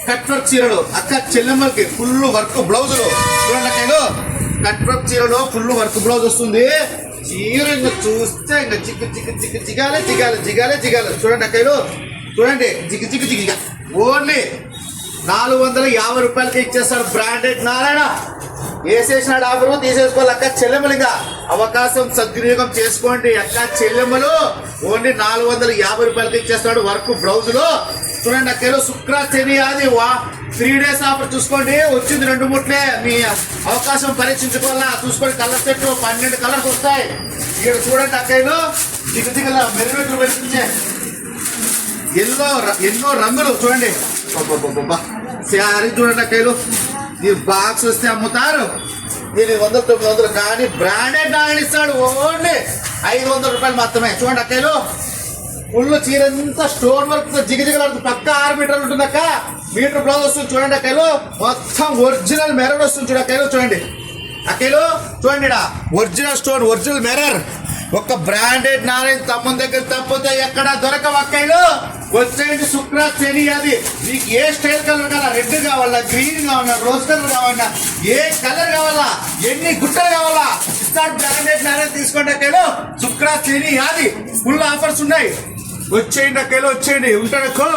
Cut work చీరలు అక్క చెల్లెమ్మలకి full work బ్లౌజులు చూడండి అక్కలు. కట్ వర్క్ చీరలో ఫుల్ వర్క్ బ్లౌజ్ వస్తుంది. చీర ఇంకా చూస్తే ఇంకా జిగాలే జిగాలే జిగాలే జిగాలే. చూడండి అక్కలు, చూడండి జిగ ఓన్లీ 450 రూపాయలకి ఇచ్చేస్తాడు బ్రాండెడ్ నారాయణ. వేసేసినాడు ఆఫరు, తీసేసుకోవాలి అక్క చెల్లెమ్మలుగా. అవకాశం సద్వినియోగం చేసుకోండి అక్క చెల్లెమ్మలు. ఓన్లీ 450 రూపాయలకి ఇచ్చేస్తాడు వర్క్ బ్లౌజులు. చూడండి అక్కలు, శుక్ర శని ఆది 3 days ఆఫర్ చూసుకోండి. వచ్చింది 2 ముట్లే. మీ అవకాశం పరీక్షించుకోవాలా చూసుకోండి. కలర్ సెట్ 12 కలర్స్ వస్తాయి. ఇక్కడ చూడండి అక్కలు, దిగల మెరుగట్లు వెలిపించే ఎన్నో రంగులు చూడండి. శారీ చూడండి అక్కలు, ఈ బాక్స్ వస్తే అమ్ముతారు. దీని 100-900 కానీ బ్రాండెడ్ నాయన ఇస్తాడు. ఓన్లీ 500 రూపాయలు మాత్రమే. చూడండి అక్కలు, ఫుల్ చీర అంతా స్టోన్ వర్క్ జిగజిగలాడుతుంది. పక్క 6 మీటర్లు ఉంటుంది అక్క. మీటర్ బ్లౌజ్ వస్తుంది. చూడండి అక్కలు, మొత్తం ఒరిజినల్ మెరర్ వస్తుంది. చూడండి అక్కలు, చూడండి అక్కలు, చూడండి ఒరిజినల్ స్టోన్ ఒరిజినల్ మెరర్. ఒక బ్రాండెడ్ నారాయణ తమ్ముని దగ్గర తప్పితే ఎక్కడ దొరకవు అక్కలు. వచ్చేది శుక్ర శని అది. నీకు ఏ స్టైల్ కలర్ కావాలా, రెడ్ కావాలా, గ్రీన్ కావాలా, రోజ్ కలర్ కావాలా, ఏ కలర్ కావాలా, ఎన్ని గుట్టలు కావాలా ఇస్తాడు బ్రాండెడ్ నారాయణ. తీసుకోండి అక్కలు, శుక్ర శని అది ఫుల్ ఆఫర్స్ ఉన్నాయి. వచ్చేయండి అక్కలు, వచ్చేయండి. ఉంటాడు.